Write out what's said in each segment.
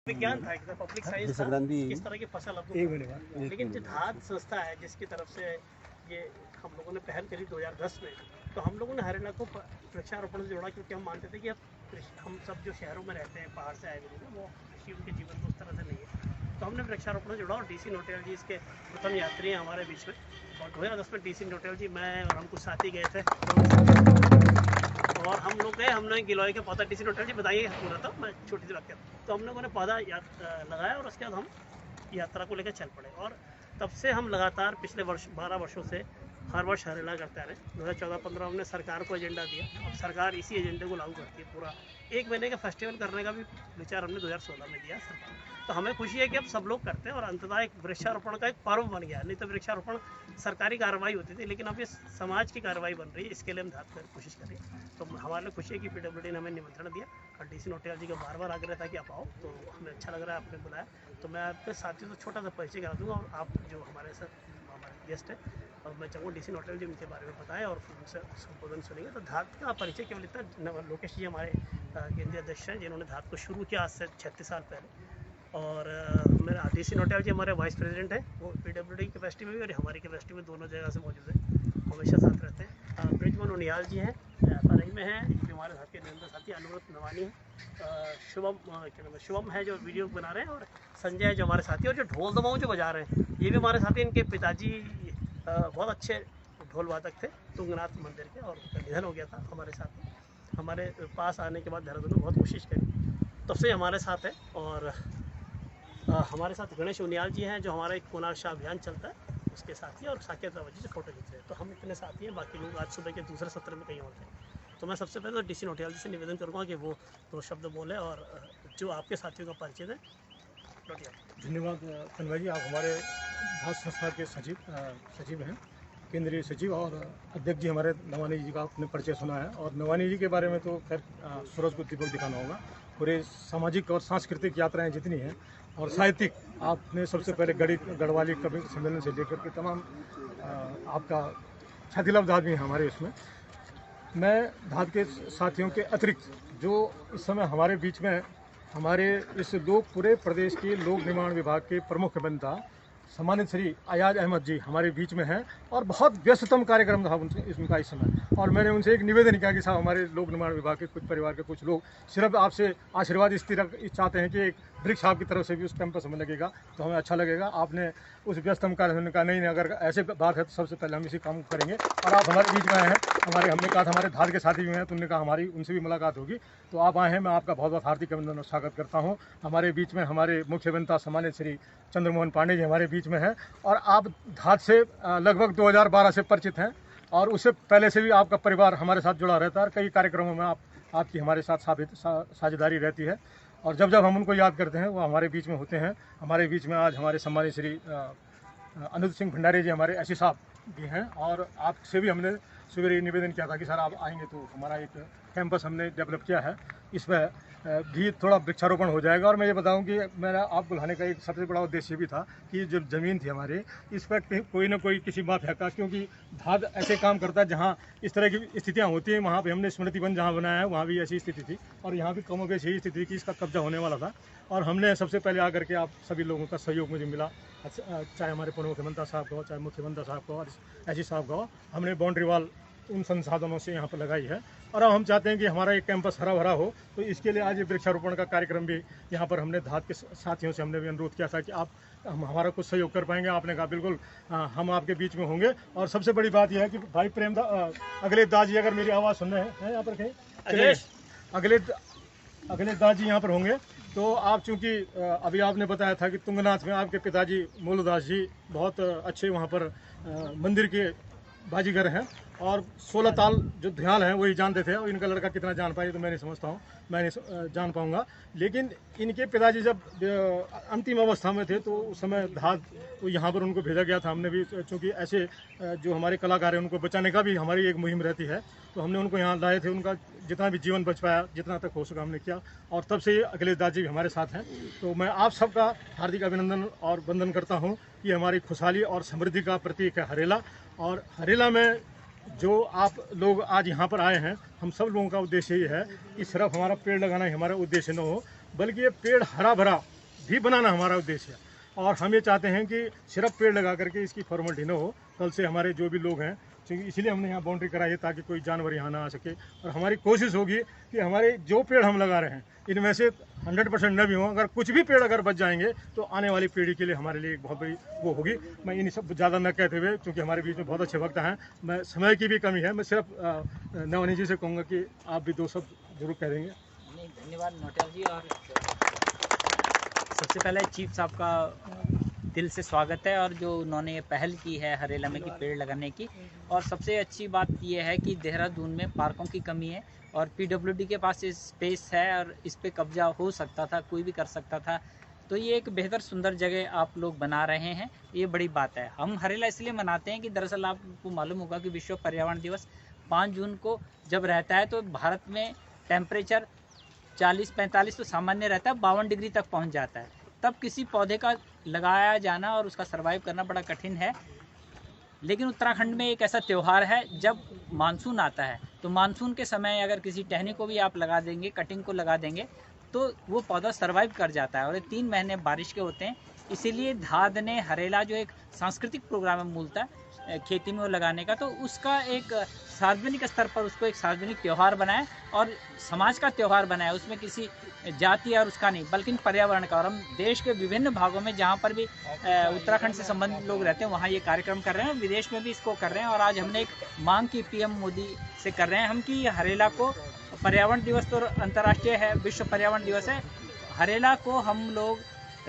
विज्ञान था, एक पब्लिक साइंस था, किस तरह की फसल अब लेकिन जो धात संस्था है जिसकी तरफ से ये हम लोगों ने पहल करी 2010 में, तो हम लोगों ने हरियाणा को वृक्षारोपण से जोड़ा, क्योंकि हम मानते थे कि अब हम सब जो शहरों में रहते हैं, पहाड़ से आए हुए हैं, वो कृषि उनके जीवन में उस तरह से नहीं है। तो हमने वृक्षारोपण से जोड़ा और डीसी नोटियाल जी इसके प्रथम यात्री हैं हमारे बीच में। और 2010 में डीसी नोटियाल जी, मैं और हम कुछ साथी गए थे और हम लोग गए, हमने गिलोय के पौधा, डीसी नोटियाल जी बताइए पूरा, था मैं छोटी सी बात करता। तो हम लोगों ने पौधा लगाया और उसके बाद हम यात्रा को लेकर चल पड़े। और तब से हम लगातार पिछले 12 वर्षों से हर वर्ष हरियाणा करते आ रहे। 2014-15 हमने सरकार को एजेंडा दिया, अब सरकार इसी एजेंडे को लागू करती है। पूरा 1 महीने का फेस्टिवल करने का भी विचार हमने 2016 में दिया सरकार। तो हमें खुशी है कि अब सब लोग करते हैं और अंततः एक वृक्षारोपण का एक पर्व बन गया। नहीं तो वृक्षारोपण सरकारी कार्रवाई होती थी, लेकिन अब ये समाज की कार्रवाई बन रही है। इसके लिए हम धात कर कोशिश कर रहे हैं। तो हमारे लिए खुशी है कि PWD ने हमें निमंत्रण दिया और डीसी नोटियाल जी का बार आग्रह था कि आप आओ, तो हमें अच्छा लग रहा है आपने बुलाया। तो मैं आपके साथियों से छोटा सा परिचय करा दूँगा और आप जो हमारे गेस्ट है, और मैं चाहूँगा डीसी नोटियाल जी उनके बारे में बताएं और फिर उनसे संबोधन सुनेंगे। तो धात का परिचय केवल इतना, लोकेश जी हमारे केंद्रीय अध्यक्ष हैं जिन्होंने धात को शुरू किया आज से 36 साल पहले। और मेरा डीसी नोटियाल जी हमारे वाइस प्रेसिडेंट हैं, वो PWD कैपेसिटी में भी और हमारी कैपेसिटी में दोनों जगह से मौजूद है, हमेशा साथ रहते हैं। ब्रिजमन उनियाल जी हैं, FRI में हैं, ये भी हमारे साथ के निरंतर साथी। अनुव्रत नवानी है, शुभम है जो वीडियो बना रहे हैं, और संजय है जो हमारे साथी, और जो ढोल दमाऊ जो बजा रहे हैं ये भी हमारे साथी। इनके पिताजी बहुत अच्छे ढोल वादक थे तुंगनाथ मंदिर के, और उनका निधन हो गया था। हमारे साथ हमारे पास आने के बाद देहरादून में बहुत कोशिश करी, तब से हमारे साथ है। और हमारे साथ गणेश उनियाल जी हैं जो हमारा एक कोनार्क अभियान चलता है उसके साथी, और साकेत रावत जी से फोटो खींच रहे हैं। तो हम इतने साथी हैं, बाकी लोग आज सुबह के दूसरे सत्र में कहीं और थे। तो मैं सबसे पहले तो डीसी नोटियाल जी से निवेदन करूँगा कि वो 2 शब्द बोले और जो आपके साथियों का परिचय दें। धन्यवाद तन्मय जी, आप हमारे धात संस्था के सचिव हैं, केंद्रीय सचिव, और अध्यक्ष जी हमारे नवानी जी का आपने परिचय सुना है। और नवानी जी के बारे में तो खैर सूरज को दीपक दिखाना होगा। पूरे सामाजिक और सांस्कृतिक यात्राएं जितनी हैं और साहित्यिक, आपने सबसे पहले गढ़वाली कवि सम्मेलन से लेकर के तमाम आपका ख्यातिलब्ध आदमी है हमारे इसमें। मैं धात के साथियों के अतिरिक्त जो इस समय हमारे बीच में हमारे इस पूरे प्रदेश के लोक निर्माण विभाग के प्रमुख अभियंता सम्मानित श्री अयाज अहमद जी हमारे बीच में हैं, और बहुत व्यस्ततम कार्यक्रम था उनका इस समय। और मैंने उनसे एक निवेदन किया कि साहब, हमारे लोक निर्माण विभाग के कुछ परिवार के कुछ लोग सिर्फ आपसे आशीर्वाद इस चाहते हैं कि एक वृक्ष आपकी तरफ से भी उस कैंपस में लगेगा तो हमें अच्छा लगेगा। आपने उस व्यस्तम कार्यक्रम ने कहा नहीं, अगर ऐसे बात है तो सबसे पहले हम इसी काम को करेंगे, और आप हमारे बीच में आए हैं। हमने कहा था हमारे धात के साथी भी हैं, तो उन्होंने कहा हमारी उनसे भी मुलाकात होगी, तो आप आए हैं। मैं आपका बहुत बहुत हार्दिक अभिनंदन और स्वागत करता हूँ। हमारे बीच में हमारे मुख्य अभियंता सम्मानित श्री चंद्रमोहन पांडे जी हमारे बीच में हैं, और आप धात से लगभग 2012 से परिचित हैं, और उससे पहले से भी आपका परिवार हमारे साथ जुड़ा रहता है, और कई कार्यक्रमों में आपकी हमारे साथ साझेदारी रहती है। और जब जब हम उनको याद करते हैं वो हमारे बीच में होते हैं। हमारे बीच में आज हमारे सम्मानित श्री अनुज सिंह भंडारी जी हमारे SC साहब भी हैं, और आपसे भी हमने सवेरे निवेदन किया था कि सर आप आएंगे तो हमारा एक कैंपस हमने डेवलप किया है, इसमें भी थोड़ा वृक्षारोपण हो जाएगा। और मैं ये बताऊं कि मेरा आप बुलाने का एक सबसे बड़ा उद्देश्य भी था कि जो ज़मीन थी हमारी, इस पर कोई ना कोई किसी माफिया का, क्योंकि धात ऐसे काम करता है जहाँ इस तरह की स्थितियाँ होती हैं, वहाँ पे हमने स्मृति वन जहाँ बनाया है वहाँ भी ऐसी स्थिति थी, और यहाँ भी कमों बेश यही स्थिति थी कि इसका कब्जा होने वाला था। और हमने सबसे पहले आकर के आप सभी लोगों का सहयोग मुझे मिला, चाहे हमारे पूर्व मुख्यमंत्री साहब का हो, चाहे मुख्यमंत्री साहब का हो, SC साहब का हो। हमने बाउंड्री वाल उन संसाधनों से यहाँ पर लगाई है, और अब हम चाहते हैं कि हमारा एक कैंपस हरा भरा हो। तो इसके लिए आज ये वृक्षारोपण का कार्यक्रम भी यहाँ पर हमने धात के साथियों से हमने भी अनुरोध किया था कि आप हमारा कुछ सहयोग कर पाएंगे। आपने कहा बिल्कुल हम आपके बीच में होंगे। और सबसे बड़ी बात यह है कि भाई अखिलेश दास जी अगर मेरी आवाज़ सुन रहे हैं यहाँ पर कहीं, अखिलेश दास जी यहाँ पर होंगे, तो आप चूँकि अभी आपने बताया था कि तुंगनाथ में आपके पिताजी मूलदास जी बहुत अच्छे वहाँ पर मंदिर के बाजीगर हैं, और 16 ताल जो ध्यान है वही जानते थे, और इनका लड़का कितना जान पाए तो मैं नहीं समझता हूँ, मैं नहीं जान पाऊँगा। लेकिन इनके पिताजी जब अंतिम अवस्था में थे तो उस समय धात तो यहाँ पर उनको भेजा गया था। हमने भी चूँकि ऐसे जो हमारे कलाकार हैं उनको बचाने का भी हमारी एक मुहिम रहती है, तो हमने उनको यहाँ लाए थे। उनका जितना भी जीवन बच पाया, जितना तक हो सका हमने किया, और तब से अखिलेश दास जी भी हमारे साथ हैं। तो मैं आप सबका हार्दिक अभिनंदन और वंदन करता हूँ कि हमारी खुशहाली और समृद्धि का प्रतीक है हरेला। और हरेला में जो आप लोग आज यहाँ पर आए हैं, हम सब लोगों का उद्देश्य ये है कि सिर्फ हमारा पेड़ लगाना ही हमारा उद्देश्य न हो, बल्कि ये पेड़ हरा भरा भी बनाना हमारा उद्देश्य है। और हम ये चाहते हैं कि सिर्फ पेड़ लगा करके इसकी फॉर्मेलिटी न हो। कल से हमारे जो भी लोग हैं, इसलिए हमने यहाँ बाउंड्री कराई है ताकि कोई जानवर यहाँ ना आ सके। और हमारी कोशिश होगी कि हमारे जो पेड़ हम लगा रहे हैं इनमें से 100% न भी हो, अगर कुछ भी पेड़ अगर बच जाएंगे तो आने वाली पीढ़ी के लिए हमारे लिए एक बहुत बड़ी वो होगी। मैं इन सब ज़्यादा न कहते हुए, क्योंकि हमारे बीच में बहुत अच्छे वक्त हैं, मैं समय की भी कमी है, मैं सिर्फ नवानी जी से कहूँगा कि आप भी 2 शब्द जरूर कह देंगे। नहीं, धन्यवाद नौटियाल जी। और सबसे पहले चीफ साहब का दिल से स्वागत है, और जो उन्होंने ये पहल की है हरेला में कि पेड़ लगाने की। और सबसे अच्छी बात यह है कि देहरादून में पार्कों की कमी है और पीडब्ल्यूडी के पास स्पेस है और इस पे कब्जा हो सकता था, कोई भी कर सकता था। तो ये एक बेहतर सुंदर जगह आप लोग बना रहे हैं, ये बड़ी बात है। हम हरेला इसलिए मनाते हैं कि दरअसल आपको मालूम होगा कि विश्व पर्यावरण दिवस 5 जून को जब रहता है तो भारत में टेम्परेचर 40-45 तो सामान्य रहता है, 52 डिग्री तक पहुंच जाता है। तब किसी पौधे का लगाया जाना और उसका सर्वाइव करना बड़ा कठिन है। लेकिन उत्तराखंड में एक ऐसा त्यौहार है जब मानसून आता है, तो मानसून के समय अगर किसी टहनी को भी आप लगा देंगे, कटिंग को लगा देंगे, तो वो पौधा सर्वाइव कर जाता है। और ये 3 महीने बारिश के होते हैं। इसीलिए धाद ने हरेला जो एक सांस्कृतिक प्रोग्राम है मूलतः खेती में वो लगाने का, तो उसका एक सार्वजनिक स्तर पर उसको एक सार्वजनिक त्यौहार बनाए और समाज का त्यौहार बनाए, उसमें किसी जाति और उसका नहीं बल्कि पर्यावरण का। और हम देश के विभिन्न भागों में जहाँ पर भी उत्तराखंड से संबंधित लोग रहते हैं वहाँ ये कार्यक्रम कर रहे हैं, विदेश में भी इसको कर रहे हैं। और आज हमने एक मांग की पीएम मोदी से कर रहे हैं हम कि हरेला को, पर्यावरण दिवस तो अंतर्राष्ट्रीय है, विश्व पर्यावरण दिवस है, हरेला को हम लोग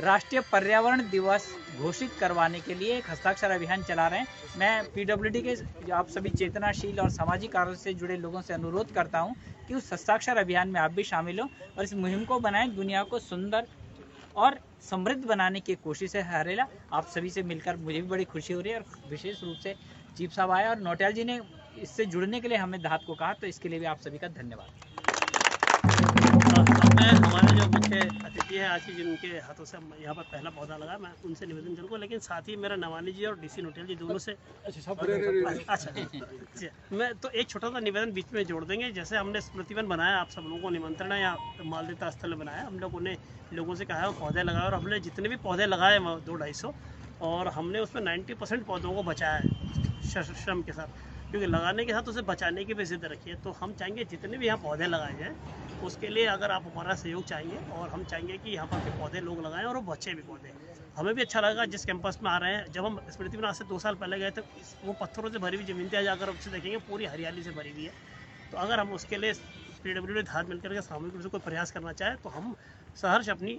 राष्ट्रीय पर्यावरण दिवस घोषित करवाने के लिए एक हस्ताक्षर अभियान चला रहे हैं। मैं पीडब्ल्यूडी के आप सभी चेतनाशील और सामाजिक कार्यों से जुड़े लोगों से अनुरोध करता हूं कि उस हस्ताक्षर अभियान में आप भी शामिल हो और इस मुहिम को बनाएं। दुनिया को सुंदर और समृद्ध बनाने की कोशिश है हरेला। आप सभी से मिलकर मुझे भी बड़ी खुशी हो रही है, और विशेष रूप से चीफ साहब आए और नौटियाल जी ने इससे जुड़ने के लिए हमें धात को कहा, तो इसके लिए भी आप सभी का धन्यवाद। मैं हमारे जो मुख्य अतिथि है आज की, जिनके हाथों से यहाँ पर पहला पौधा लगा, मैं उनसे निवेदन करूँगा। लेकिन साथ ही मेरा नवानी जी और डीसी नौटियाल जी दोनों से अच्छा मैं तो एक छोटा सा निवेदन बीच में जोड़ देंगे। जैसे हमने स्मृतिवन बनाया, आप सब लोगों को निमंत्रण है, यहाँ मालदेवता स्थल बनाया, हम लोगों ने लोगों से कहा है पौधे लगाए, और हमने जितने भी पौधे लगाए 200-250, और हमने उसमें 90% पौधों को बचाया है श्रम के साथ, क्योंकि लगाने के साथ उसे बचाने की भी जिद रखी है। तो हम चाहेंगे जितने भी यहाँ पौधे लगाए जाएँ उसके लिए अगर आप हमारा सहयोग चाहिए, और हम चाहेंगे कि यहाँ पर के पौधे लोग लगाएं और वो बच्चे भी पौधे। हमें भी अच्छा लगा जिस कैंपस में आ रहे हैं। जब हम स्मृति में आज से 2 साल पहले गए थे, वो पत्थरों से भरी हुई ज़मीन थी, जाकर उससे देखेंगे पूरी हरियाली से भरी हुई है। तो अगर हम उसके लिए पीडब्ल्यूडी धाद मिलकर के सामूहिक रूप से कोई प्रयास करना चाहे तो हम सहर्ष अपनी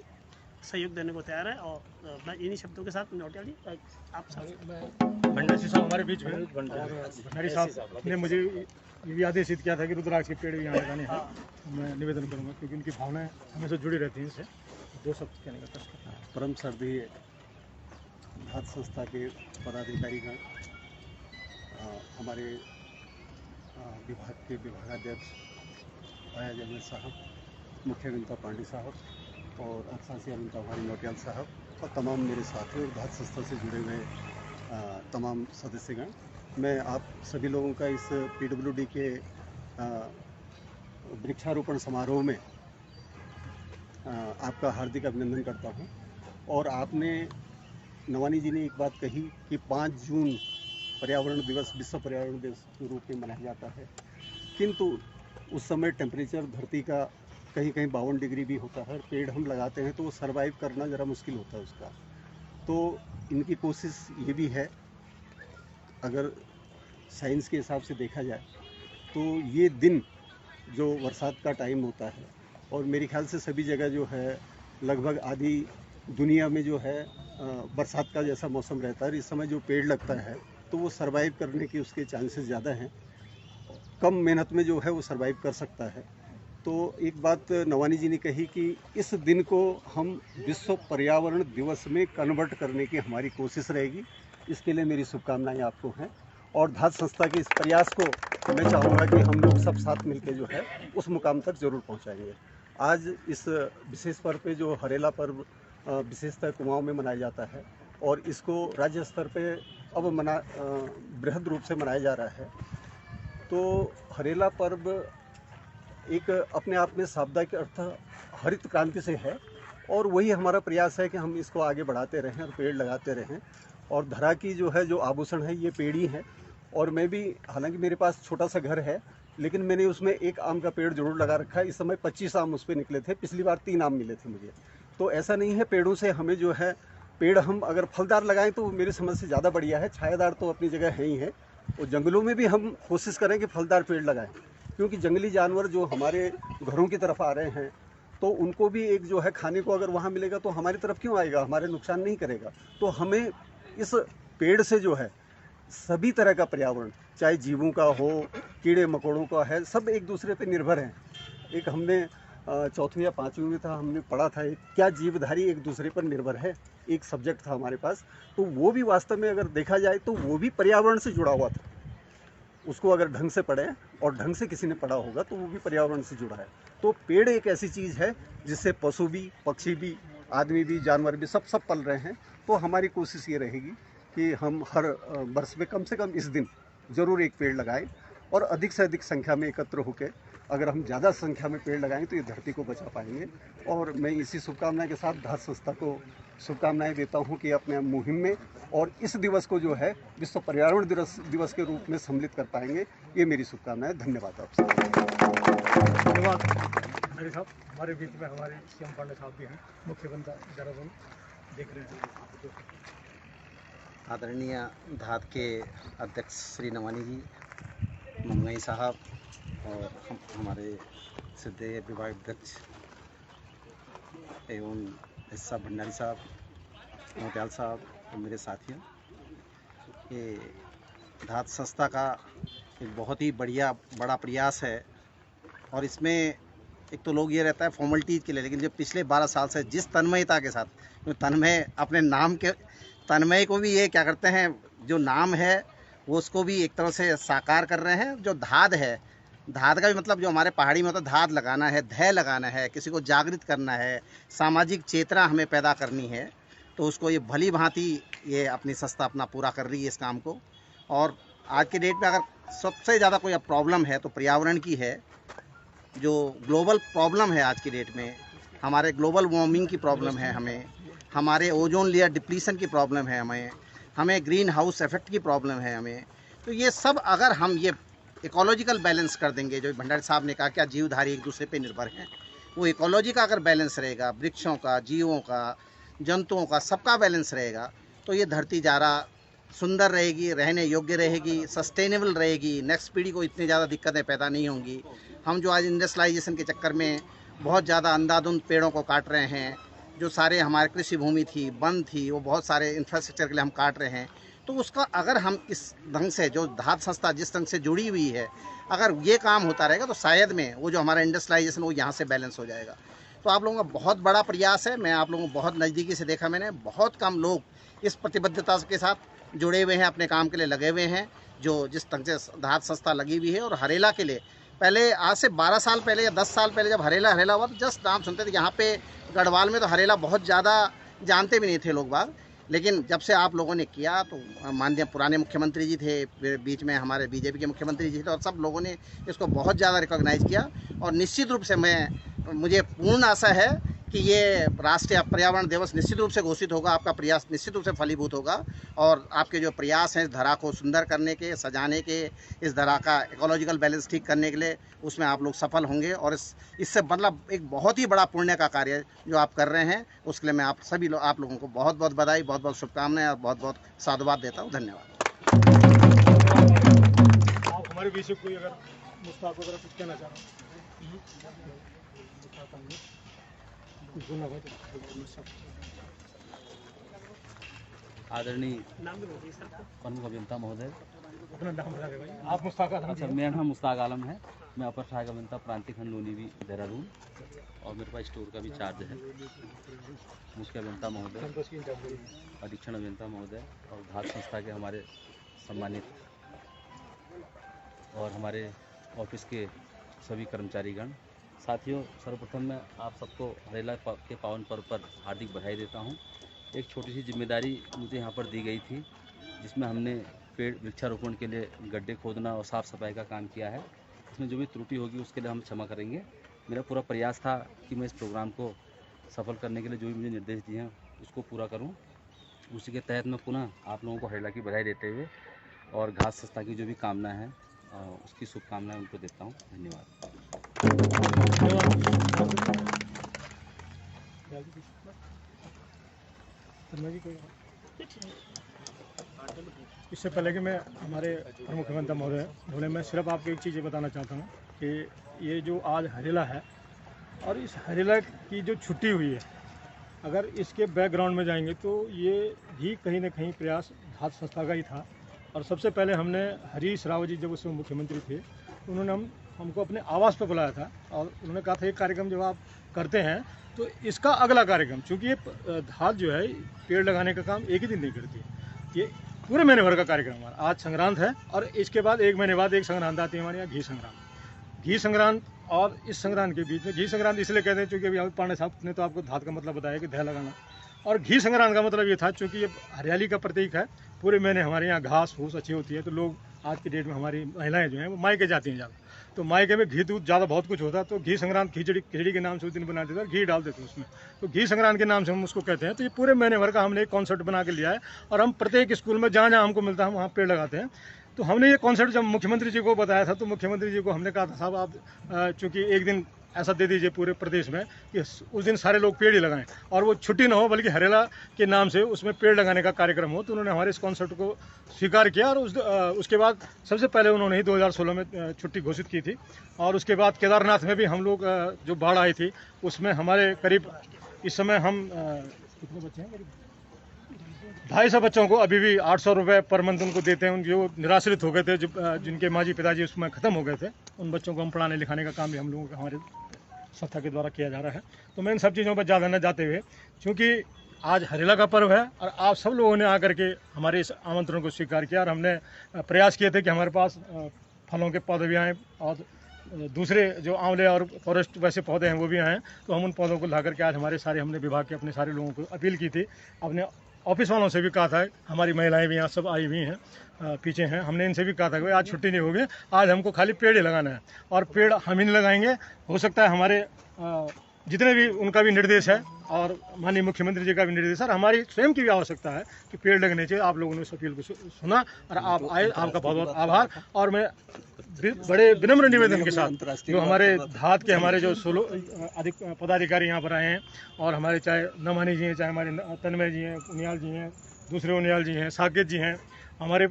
सहयोग देने को तैयार है। और मैं इन्हीं शब्दों के साथ नौटियाल जी आप भंडारी साहब हमारे बीच में, भंडारी साहब ने मुझे ये भी आदेशित किया था कि रुद्राक्ष के पेड़ यहाँ लगाने हैं। मैं निवेदन करूँगा क्योंकि उनकी भावनाएं हमेशा जुड़ी रहती हैं इससे। 2 शब्द कहने का प्रश्न। परम श्रद्धेय धात संस्था के पदाधिकारीगण, हमारे विभाग के विभागाध्यक्ष आया जमीर साहब, मुख्य अभियंता पांडे साहब और अक्षांशीय अभियंता हमारे नौटियाल साहब, और तमाम मेरे साथी और धात संस्था से जुड़े हुए तमाम सदस्यगण, मैं आप सभी लोगों का इस पीडब्ल्यूडी के वृक्षारोपण समारोह में आपका हार्दिक अभिनंदन करता हूं। और आपने, नवानी जी ने एक बात कही कि 5 जून पर्यावरण दिवस विश्व पर्यावरण दिवस के रूप में मनाया जाता है, किंतु उस समय टेम्परेचर धरती का कहीं कहीं 52 डिग्री भी होता है। पेड़ हम लगाते हैं तो वो सर्वाइव करना ज़रा मुश्किल होता है उसका। तो इनकी कोशिश ये भी है, अगर साइंस के हिसाब से देखा जाए तो ये दिन जो बरसात का टाइम होता है, और मेरे ख्याल से सभी जगह जो है लगभग आधी दुनिया में जो है बरसात का जैसा मौसम रहता है, इस समय जो पेड़ लगता है तो वो सर्वाइव करने के उसके चांसेस ज़्यादा हैं, कम मेहनत में जो है वो सर्वाइव कर सकता है। तो एक बात नवानी जी ने कही कि इस दिन को हम विश्व पर्यावरण दिवस में कन्वर्ट करने की हमारी कोशिश रहेगी। इसके लिए मेरी शुभकामनाएं आपको हैं, और धात संस्था के इस प्रयास को मैं चाहूँगा कि हम लोग सब साथ मिलकर जो है उस मुकाम तक ज़रूर पहुँचाएंगे। आज इस विशेष पर्व पे जो हरेला पर्व विशेषतः कुमाऊँ में मनाया जाता है, और इसको राज्य स्तर पे अब बृहद रूप से मनाया जा रहा है। तो हरेला पर्व एक अपने आप में शाब्दिक अर्थ हरित क्रांति से है, और वही हमारा प्रयास है कि हम इसको आगे बढ़ाते रहें और पेड़ लगाते रहें। और धरा की जो है, जो आभूषण है, ये पेड़ ही है। और मैं भी, हालांकि मेरे पास छोटा सा घर है, लेकिन मैंने उसमें एक आम का पेड़ जरूर लगा रखा है। इस समय 25 आम उस पर निकले थे, पिछली बार 3 आम मिले थे मुझे। तो ऐसा नहीं है, पेड़ों से हमें जो है, पेड़ हम अगर फलदार लगाएं तो मेरी समझ से ज़्यादा बढ़िया है। छायादार तो अपनी जगह है ही है, और जंगलों में भी हम कोशिश करें कि फलदार पेड़ लगाएं, क्योंकि जंगली जानवर जो हमारे घरों की तरफ आ रहे हैं, तो उनको भी एक जो है खाने को अगर वहाँ मिलेगा तो हमारी तरफ क्यों आएगा, हमारे नुकसान नहीं करेगा। तो हमें इस पेड़ से जो है सभी तरह का पर्यावरण, चाहे जीवों का हो, कीड़े मकोड़ों का है, सब एक दूसरे पे निर्भर हैं। एक हमने 4वीं या 5वीं में था, हमने पढ़ा था क्या जीवधारी एक दूसरे पर निर्भर है, एक सब्जेक्ट था हमारे पास। तो वो भी वास्तव में अगर देखा जाए तो वो भी पर्यावरण से जुड़ा हुआ था। उसको अगर ढंग से पढ़े और ढंग से किसी ने पढ़ा होगा तो वो भी पर्यावरण से जुड़ा है। तो पेड़ एक ऐसी चीज़ है जिससे पशु भी, पक्षी भी, आदमी भी, जानवर भी सब पल रहे हैं। तो हमारी कोशिश ये रहेगी कि हम हर वर्ष में कम से कम इस दिन ज़रूर एक पेड़ लगाएं, और अधिक से अधिक संख्या में एकत्र होकर अगर हम ज़्यादा संख्या में पेड़ लगाएं तो ये धरती को बचा पाएंगे। और मैं इसी शुभकामना के साथ धात संस्था को शुभकामनाएं देता हूं कि अपने मुहिम में और इस दिवस को जो है विश्व पर्यावरण दिवस के रूप में सम्मिलित कर पाएंगे। ये मेरी शुभकामनाएं। धन्यवाद आपसे। धन्यवाद मेरे साहब। हमारे बीच में हमारे सीएम पांडे साहब भी हैं, मुख्य बंदा देहरादून देख रहे हैं। आदरणीय धात के अध्यक्ष श्री नवानी जी, मंगई साहब और हमारे सिद्धे विभाग अध्यक्ष एवं हिस्सा भंडारी साहब, मोत्याल साहब और मेरे साथियों, ये धात संस्था का एक बहुत ही बड़ा प्रयास है। और इसमें एक तो लोग ये रहता है फॉर्मेलिटीज़ के लिए, लेकिन जो पिछले 12 साल से जिस तन्मयता के साथ, जो तन्मय अपने नाम के तन्मय को भी ये क्या करते हैं, जो नाम है वो उसको भी एक तरह से साकार कर रहे हैं। जो धाद है, धाद का भी मतलब जो हमारे पहाड़ी में होता है, धाद लगाना है, धैर्य लगाना है, किसी को जागृत करना है, सामाजिक चेतना हमें पैदा करनी है। तो उसको ये भली भांति ये अपनी संस्था अपना पूरा कर रही है इस काम को। और आज के डेट में अगर सबसे ज़्यादा कोई प्रॉब्लम है तो पर्यावरण की है। जो ग्लोबल प्रॉब्लम है आज की डेट में, हमारे ग्लोबल वार्मिंग की प्रॉब्लम है, हमारे ओजोन लेयर डिप्लीशन की प्रॉब्लम है, हमें ग्रीन हाउस इफेक्ट की प्रॉब्लम है हमें। तो ये सब अगर हम ये इकोलॉजिकल बैलेंस कर देंगे, जो भंडारी साहब ने कहा क्या जीवधारी एक दूसरे पे निर्भर हैं, वो इकोलॉजी का अगर बैलेंस रहेगा, वृक्षों का, जीवों का, जंतुओं का, सबका बैलेंस रहेगा, तो ये धरती ज़्यादा सुंदर रहेगी, रहने योग्य रहेगी, सस्टेनेबल रहेगी। नेक्स्ट पीढ़ी को इतनी ज़्यादा दिक्कतें पैदा नहीं होंगी। हम जो आज इंडस्ट्रियलाइजेशन के चक्कर में बहुत ज़्यादा अंधाधुंध पेड़ों को काट रहे हैं, जो सारे हमारे कृषि भूमि थी, वन थी, वो बहुत सारे इंफ्रास्ट्रक्चर के लिए हम काट रहे हैं। तो उसका अगर हम इस ढंग से, जो धात संस्था जिस ढंग से जुड़ी हुई है, अगर ये काम होता रहेगा तो शायद में वो जो हमारा इंडस्ट्रियलाइजेशन वो यहाँ से बैलेंस हो जाएगा। तो आप लोगों का बहुत बड़ा प्रयास है। मैं आप लोगों को बहुत नज़दीकी से देखा मैंने, बहुत कम लोग इस प्रतिबद्धता के साथ जुड़े हुए हैं, अपने काम के लिए लगे हुए हैं, जो जिस ढंग से धात संस्था लगी हुई है। और हरेला के लिए पहले आज से 12 साल पहले या 10 साल पहले जब हरेला हुआ तो जस्ट नाम सुनते थे। यहाँ पे गढ़वाल में तो हरेला बहुत ज़्यादा जानते भी नहीं थे लोग बाग, लेकिन जब से आप लोगों ने किया तो माननीय पुराने मुख्यमंत्री जी थे, बीच में हमारे बीजेपी के मुख्यमंत्री जी थे, और सब लोगों ने इसको बहुत ज़्यादा रिकॉग्नाइज़ किया। और निश्चित रूप से मुझे पूर्ण आशा है कि ये राष्ट्रीय पर्यावरण दिवस निश्चित रूप से घोषित होगा, आपका प्रयास निश्चित रूप से फलीभूत होगा। और आपके जो प्रयास हैं इस धरा को सुंदर करने के, सजाने के, इस धरा का इकोलॉजिकल बैलेंस ठीक करने के लिए, उसमें आप लोग सफल होंगे। और इससे मतलब एक बहुत ही बड़ा पुण्य का कार्य जो आप कर रहे हैं, उसके लिए मैं आप लोगों को बहुत बहुत बधाई, बहुत बहुत शुभकामनाएं और बहुत बहुत साधुवाद देता हूँ। धन्यवाद। आप हमारे बीच कोई अगर मुस्ताक वगैरह कुछ कहना चाह रहे आदरणीय नाम भी बोलिए सर। प्रमुख अभियंता महोदय, अपना नाम बता दें भाई। आप मुस्ताक आलम अच्छा, जी हैं? मेरा नाम मुस्ताक आलम है। मैं अपर सहायक अभियंता प्रांतिक खंड लोनीवी देहरादून, और मेरे पास स्टोर का भी चार्ज है। मुख्य अभियंता महोदय, संतोष की इंचार्ज। अधीक्षण अभियंता महोदय और धात संस्था के हमारे सम्मानित और हमारे ऑफिस के सभी कर्मचारीगण, साथियों, सर्वप्रथम मैं आप सबको हरेला के पावन पर्व पर हार्दिक बधाई देता हूं। एक छोटी सी जिम्मेदारी मुझे यहाँ पर दी गई थी, जिसमें हमने पेड़ वृक्षारोपण के लिए गड्ढे खोदना और साफ़ सफाई का काम किया है। इसमें जो भी त्रुटि होगी उसके लिए हम क्षमा करेंगे। मेरा पूरा प्रयास था कि मैं इस प्रोग्राम को सफल करने के लिए जो भी मुझे निर्देश दिए हैं उसको पूरा करूं। उसी के तहत मैं पुनः आप लोगों को हरेला की बधाई देते हुए और घास संस्था की जो भी कामना है उसकी शुभकामनाएं उनको देता हूं। धन्यवाद। इससे पहले कि मैं हमारे प्रमुख मंत्री महोदय बोले, मैं सिर्फ आपको एक चीज़ ये बताना चाहता हूँ कि ये जो आज हरेला है और इस हरेला की जो छुट्टी हुई है, अगर इसके बैकग्राउंड में जाएंगे तो ये भी कहीं ना कहीं प्रयास धात संस्था का ही था। और सबसे पहले हमने हरीश राव जी जब उसमें मुख्यमंत्री थे, उन्होंने हमको अपने आवास पर बुलाया था और उन्होंने कहा था ये कार्यक्रम जब आप करते हैं तो इसका अगला कार्यक्रम, चूँकि ये धात जो है पेड़ लगाने का काम एक ही दिन नहीं करती है, ये पूरे महीने भर का कार्यक्रम हमारा। आज संक्रांत है और इसके बाद एक महीने बाद एक संक्रांत आती है हमारे यहाँ, घी संक्रांत। घी संक्रांत और इस संक्रांत के बीच में, घी संक्रांत इसलिए कहते हैं क्योंकि अभी पांडे साहब ने तो आपको धात का मतलब बताया कि दह लगाना, और घी संक्रांत का मतलब ये था क्योंकि ये हरियाली का प्रतीक है। पूरे महीने हमारे यहाँ घास फूस अच्छी होती है, तो लोग आज की डेट में हमारी महिलाएं जो हैं वो मायके जाती हैं ज़्यादा, तो मायके में घी दूध ज़्यादा बहुत कुछ होता है, तो घी संक्रांत खिचड़ी के नाम से उस दिन बना देते हैं, घी डाल देते हैं उसमें, तो घी संक्रांत के नाम से हम उसको कहते हैं। तो ये पूरे महीने भर का हमने एक कॉन्सेप्ट बना के लिया है और हम प्रत्येक स्कूल में जहाँ जहाँ हमको मिलता है हम वहाँ पेड़ लगाते हैं। तो हमने ये कॉन्सेप्ट जब मुख्यमंत्री जी को बताया था तो मुख्यमंत्री जी को हमने कहा था साहब आप चूँकि एक दिन ऐसा दे दीजिए पूरे प्रदेश में कि उस दिन सारे लोग पेड़ ही लगाएं और वो छुट्टी ना हो बल्कि हरेला के नाम से उसमें पेड़ लगाने का कार्यक्रम हो। तो उन्होंने हमारे इस कॉन्सेप्ट को स्वीकार किया और उसके बाद सबसे पहले उन्होंने ही 2016 में छुट्टी घोषित की थी। और उसके बाद केदारनाथ में भी हम लोग जो बाढ़ आई थी उसमें हमारे करीब इस समय हम कितने बच्चे हैं, 250 बच्चों को अभी भी 800 रुपये पर मंथ उनको देते हैं। जो निराश्रित हो गए थे, जिनके माँ जी पिताजी उसमें ख़त्म हो गए थे, उन बच्चों को हम पढ़ाने लिखाने का काम भी हम लोगों का हमारे संस्था के द्वारा किया जा रहा है। तो मैं इन सब चीज़ों पर ज़्यादा न जाते हुए, क्योंकि आज हरेला का पर्व है और आप सब लोगों ने आकर के हमारे इस आमंत्रण को स्वीकार किया और हमने प्रयास किए थे कि हमारे पास फलों के पौधे भी आएँ और दूसरे जो आंवले और फॉरेस्ट वैसे पौधे हैं वो भी आएँ। तो हम उन पौधों को ला करके आज हमारे सारे हमने विभाग के अपने सारे लोगों को अपील की थी, अपने ऑफिस वालों से भी कहा था, हमारी महिलाएं भी यहाँ सब आई हुई हैं पीछे हैं, हमने इनसे भी कहा था कि आज छुट्टी नहीं होगी, आज हमको खाली पेड़ ही लगाना है और पेड़ हम ही नहीं लगाएंगे। हो सकता है हमारे जितने भी उनका भी निर्देश है और माननीय मुख्यमंत्री जी का भी निर्देश है और हमारी स्वयं की भी आवश्यकता है कि पेड़ लगने चाहिए। आप लोगों ने उस अपील को सुना और आप आए, आपका बहुत बहुत आभार। और मैं बड़े विनम्र निवेदन के साथ जो हमारे धात के हमारे जो अधिक पदाधिकारी यहाँ पर आए हैं और हमारे चाहे नमानी जी हैं, चाहे हमारे तन्मय जी हैं, उनियाल जी हैं, दूसरे उनियाल जी हैं, साकेत जी हैं, हमारे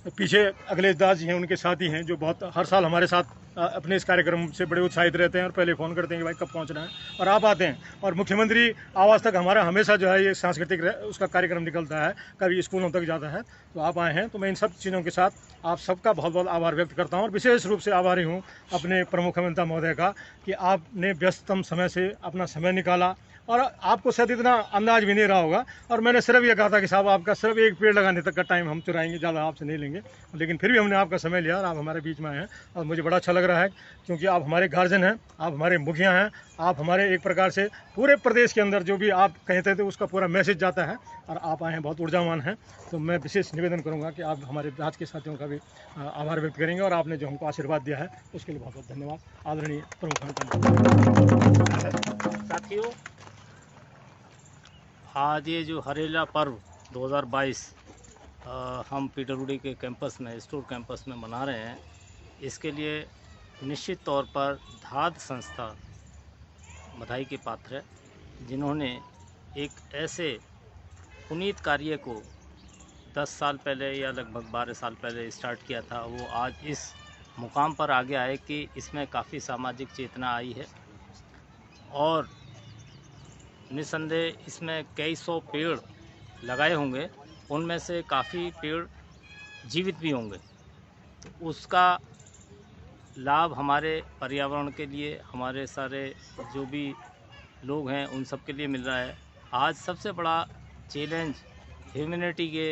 पीछे अखिलेश दास जी हैं, उनके साथी हैं जो बहुत हर साल हमारे साथ अपने इस कार्यक्रम से बड़े उत्साहित रहते हैं और पहले फ़ोन करते हैं कि भाई कब पहुंचना है, और आप आते हैं। और मुख्यमंत्री आवास तक हमारा हमेशा जो है ये सांस्कृतिक उसका कार्यक्रम निकलता है, कभी स्कूलों तक जाता है, तो आप आए हैं। तो मैं इन सब चीज़ों के साथ आप सबका बहुत बहुत आभार व्यक्त करता हूँ और विशेष रूप से आभारी हूँ अपने प्रमुख मंत्री महोदय का कि आपने व्यस्ततम समय से अपना समय निकाला और आपको शायद इतना अंदाज भी नहीं रहा होगा। और मैंने सिर्फ ये कहा था कि साहब आपका सिर्फ एक पेड़ लगाने तक का टाइम हम चुराएंगे, ज़्यादा आपसे नहीं लेंगे, लेकिन फिर भी हमने आपका समय लिया और आप हमारे बीच में आए हैं और मुझे बड़ा अच्छा लग रहा है क्योंकि आप हमारे गार्जियन हैं, आप हमारे मुखिया हैं, आप हमारे एक प्रकार से पूरे प्रदेश के अंदर जो भी आप कहते थे उसका पूरा मैसेज जाता है और आप आए हैं, बहुत ऊर्जावान हैं। तो मैं विशेष निवेदन करूँगा कि आप हमारे राज्य के साथियों का भी आभार व्यक्त करेंगे और आपने जो हमको आशीर्वाद दिया है उसके लिए बहुत बहुत धन्यवाद। आदरणीय प्रमुख मंत्री। साथियों, आज ये जो हरेला पर्व 2022 हम पीडब्ल्यूडी के कैंपस में, स्टोर कैंपस में मना रहे हैं, इसके लिए निश्चित तौर पर धात संस्था बधाई के पात्र है, जिन्होंने एक ऐसे पुनीत कार्य को 10 साल पहले या लगभग 12 साल पहले स्टार्ट किया था, वो आज इस मुकाम पर आ गया है कि इसमें काफ़ी सामाजिक चेतना आई है और निसंदेह इसमें कई सौ पेड़ लगाए होंगे, उनमें से काफ़ी पेड़ जीवित भी होंगे। उसका लाभ हमारे पर्यावरण के लिए, हमारे सारे जो भी लोग हैं उन सब के लिए मिल रहा है। आज सबसे बड़ा चैलेंज ह्यूमैनिटी के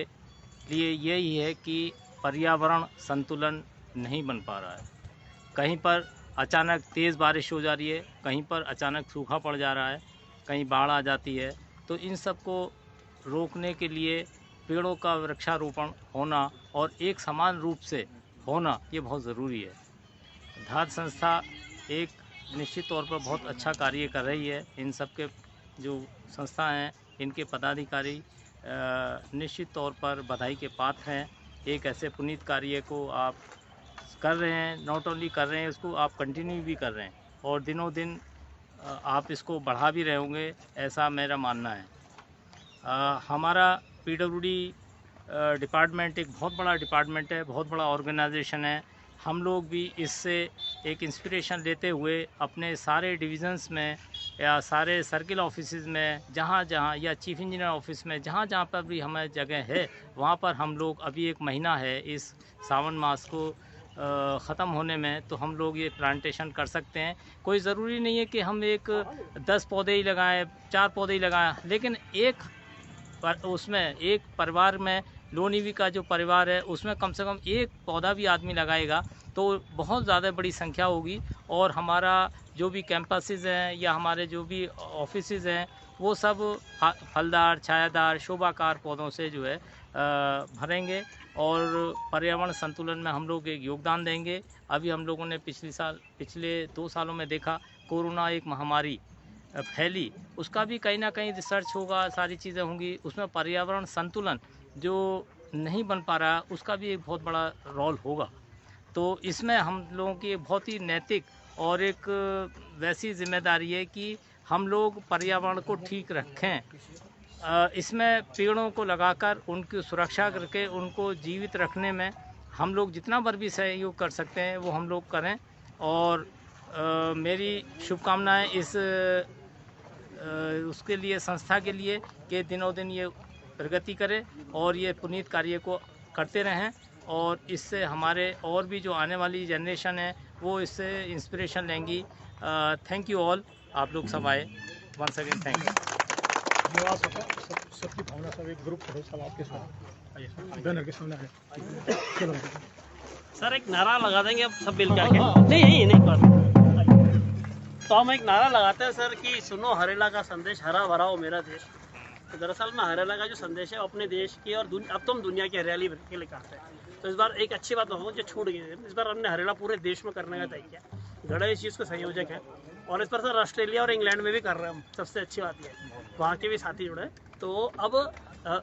लिए यही है कि पर्यावरण संतुलन नहीं बन पा रहा है। कहीं पर अचानक तेज़ बारिश हो जा रही है, कहीं पर अचानक सूखा पड़ जा रहा है, कहीं बाढ़ आ जाती है। तो इन सब को रोकने के लिए पेड़ों का वृक्षारोपण होना और एक समान रूप से होना ये बहुत ज़रूरी है। धात संस्था एक निश्चित तौर पर बहुत अच्छा कार्य कर रही है। इन सब के जो संस्था हैं, इनके पदाधिकारी निश्चित तौर पर बधाई के पात्र हैं। एक ऐसे पुनीत कार्य को आप कर रहे हैं, नॉट ओनली कर रहे हैं, इसको आप कंटिन्यू भी कर रहे हैं और दिनों दिन आप इसको बढ़ा भी रहे होंगे, ऐसा मेरा मानना है। हमारा PWD डिपार्टमेंट एक बहुत बड़ा डिपार्टमेंट है, बहुत बड़ा ऑर्गेनाइजेशन है। हम लोग भी इससे एक इंस्पिरेशन लेते हुए अपने सारे डिविज़न्स में या सारे सर्किल ऑफिसेज में, जहाँ जहाँ या चीफ इंजीनियर ऑफिस में, जहाँ जहाँ पर भी हमें जगह है, वहाँ पर हम लोग अभी 1 महीना है इस सावन मास को ख़त्म होने में, तो हम लोग ये प्लांटेशन कर सकते हैं। कोई ज़रूरी नहीं है कि हम 10 पौधे ही लगाएं, 4 पौधे ही लगाएं, लेकिन एक परिवार में, लोनीवी का जो परिवार है उसमें कम से कम 1 पौधा भी आदमी लगाएगा तो बहुत ज़्यादा बड़ी संख्या होगी। और हमारा जो भी कैंपसेस हैं या हमारे जो भी ऑफिसेज हैं, वो सब फलदार, छायादार, शोभाकार पौधों से जो है भरेंगे और पर्यावरण संतुलन में हम लोग एक योगदान देंगे। अभी हम लोगों ने पिछले 2 सालों में देखा, कोरोना एक महामारी फैली, उसका भी कहीं ना कहीं रिसर्च होगा, सारी चीज़ें होंगी, उसमें पर्यावरण संतुलन जो नहीं बन पा रहा, उसका भी एक बहुत बड़ा रोल होगा। तो इसमें हम लोगों की बहुत ही नैतिक और एक वैसी जिम्मेदारी है कि हम लोग पर्यावरण को ठीक रखें। इसमें पेड़ों को लगाकर उनकी सुरक्षा करके उनको जीवित रखने में हम लोग जितना बार भी सहयोग कर सकते हैं वो हम लोग करें। और मेरी शुभकामनाएं उसके लिए, संस्था के लिए, कि दिनों दिन ये प्रगति करे और ये पुनीत कार्य को करते रहें और इससे हमारे और भी जो आने वाली जनरेशन है वो इससे इंस्पिरेशन लेंगी। थैंक यू ऑल, आप लोग सब आए, वंस अगेन थैंक यू। धन्यवाद सबकी भावना, सब एक ग्रुप है, सब आपके साथ आइए, बैनर के सामने आए। चलो सर एक नारा लगा देंगे अब सब मिल करके। नहीं तो हम एक नारा लगाते हैं सर कि सुनो हरेला का संदेश, हरा भरा हो मेरा देश। तो दरअसल में हरेला का जो संदेश है वो अपने देश की और अब तो हम दुनिया की हरियाली के लिए करते हैं। तो इस बार एक अच्छी बात हो जो छूट गई है, इस बार हमने हरेला पूरे देश में करने का तय किया। गणेश इस चीज़ को संयोजक है और इस पर सर ऑस्ट्रेलिया और इंग्लैंड में भी कर रहे हैं हम। सबसे अच्छी बात यह है वहाँ के भी साथी जुड़े। तो अब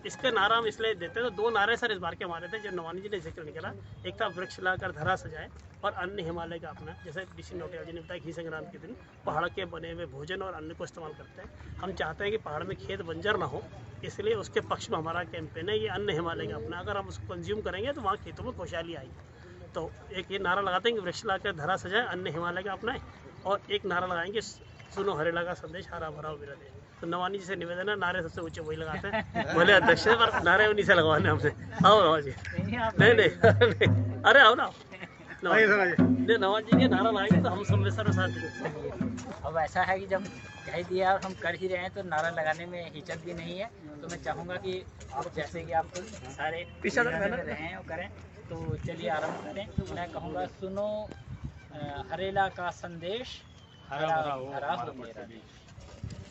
इसका नारा हम इसलिए देते हैं, तो 2 नारे सर इस बार के हमारे थे जो नवानी जी ने जिक्र नहीं करा। एक था वृक्ष लाकर धरा सजाए और अन्न हिमालय का अपना, जैसे DC नोटियाल जी ने बताया घी संक्रांति के दिन पहाड़ के बने हुए भोजन और अन्न को इस्तेमाल करते हैं। हम चाहते हैं कि पहाड़ में खेत बंजर ना हो, इसलिए उसके पक्ष में हमारा कैंपेन है ये अन्न हिमालय का अपना। अगर हम उसको कंज्यूम करेंगे तो वहाँ खेतों में खुशहाली आएगी। तो एक ये नारा लगाते हैं कि वृक्ष लाकर धरा सजाए, अन्न हिमालय का अपना है, और एक नारा लगाएंगे सुनो हरेला का संदेश, हरा भरा हो मेरा देश। तो नवानी जी से निवेदन है, नारे सबसे ऊंचे वही लगाते हैं। बोले अध्यक्ष पर नारे उन्हीं से लगवाने हमसे। आओ नवाज जी। नहीं अरे आओ ना, नवाज जी के नारा लाएंगे तो हम सब में सर साथ देंगे। अब ऐसा है कि जब कह दिया और हम कर ही रहे हैं तो नारा लगाने में हिचक भी नहीं है। तो मैं चाहूँगा कि आप जैसे कि आप सारे पीछे रहे हैं और करें, तो चलिए आरम्भ करें। मैं कहूँगा सुनो हरेला का संदेश, हरा भरा हो मेरा देश।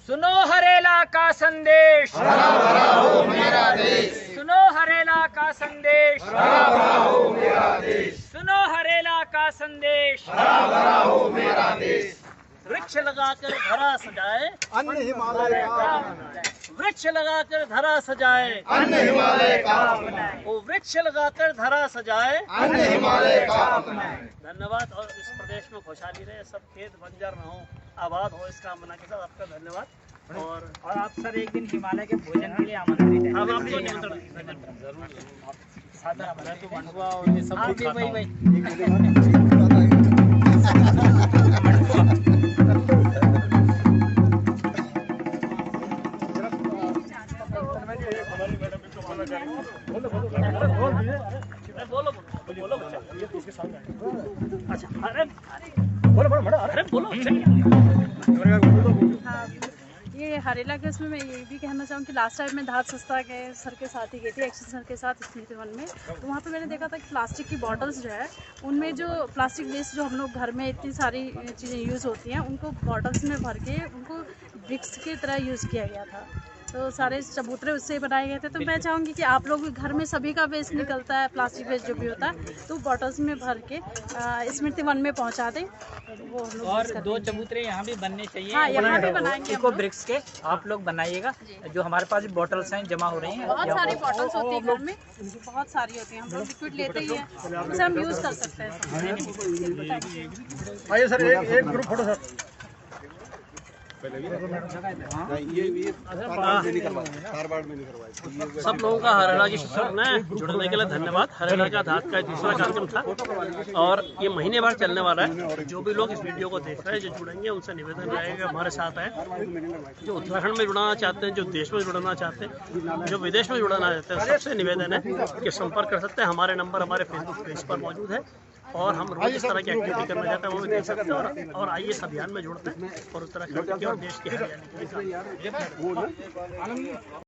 सुनो हरेला का संदेश, हरा भरा हो मेरा देश। सुनो हरेला का संदेश, हरा भरा हो मेरा देश। सुनो हरेला का संदेश, हरा भरा हो मेरा देश। वृक्ष लगाकर धरा सजाए, अन्न हिमालय का, वृक्ष लगाकर धरा सजाए, अन्न हिमालय का, वो वृक्ष लगाकर धरा सजाए, अन्न हिमालय का। धन्यवाद। और इस प्रदेश में खुशहाली रहे, सब खेत बंजर न हो, आबाद हो, इस कामना के साथ आपका धन्यवाद। और आप सर एक दिन हिमालय के भोजन के लिए आमंत्रित हैं। हम आपको निमंत्रण जरूर। मैं तो मंडुआ और ये सब कुछ खाता हूँ। बोलो अच्छा, अरे बोलो। ये हरेला के उसमें मैं ये भी कहना चाहूँ कि लास्ट टाइम मैं धात संस्था के सर के साथ ही गई थी, एक्शन सर के साथ स्मृति वन में। तो वहाँ पे मैंने देखा था कि प्लास्टिक की बॉटल्स जो है उनमें जो प्लास्टिक वेस्ट जो हम लोग घर में इतनी सारी चीज़ें यूज़ होती हैं, उनको बॉटल्स में भर के उनको ब्रिक्स की तरह यूज़ किया गया था। तो सारे चबूतरे उससे ही बनाए गए थे। तो मैं चाहूँगी कि आप लोग घर में सभी का वेस्ट निकलता है, प्लास्टिक वेस्ट जो भी होता है, तो बॉटल्स में भर के स्मृति वन में पहुँचा दें। तो वो हम लोग और यूज़ दो करते हैं। चबूतरे यहाँ भी बनने चाहिए। हाँ, यहाँ भी बनाएंगे हम इको लोग। ब्रिक्स के आप लोग बनाइएगा। जो हमारे पास भी बॉटल्स हैं जमा हो रही हैं, बहुत सारी बॉटल्स होती है घर में, बहुत सारी होती है। हम लोग लिक्विड लेते ही हैं, उसे हम यूज़ कर सकते हैं। आइए सर, एक ग्रुप फोटो सर। सब लोगों का हरियाणा की शिक्षक में जुड़ने के लिए धन्यवाद। हरियाणा का धात का दूसरा कार्यक्रम था और ये महीने भर चलने वाला है। जो भी लोग इस वीडियो को देख रहे हैं, जो जुड़ेंगे, उनसे निवेदन रहेगा हमारे साथ है। जो उत्तराखंड में जुड़ना चाहते हैं, जो देश में जुड़ना चाहते हैं, जो विदेश में जुड़ना चाहते हैं, सबसे निवेदन है कि संपर्क कर सकते हैं। हमारे नंबर हमारे फेसबुक पेज पर मौजूद है और हम रोज इस तरह की एक्टिविटी करना चाहते हैं, वो भी देख सकते हैं। और आइए इस अभियान में जुड़ते हैं और उत्तराखंड के और देश की हरियाली के लिए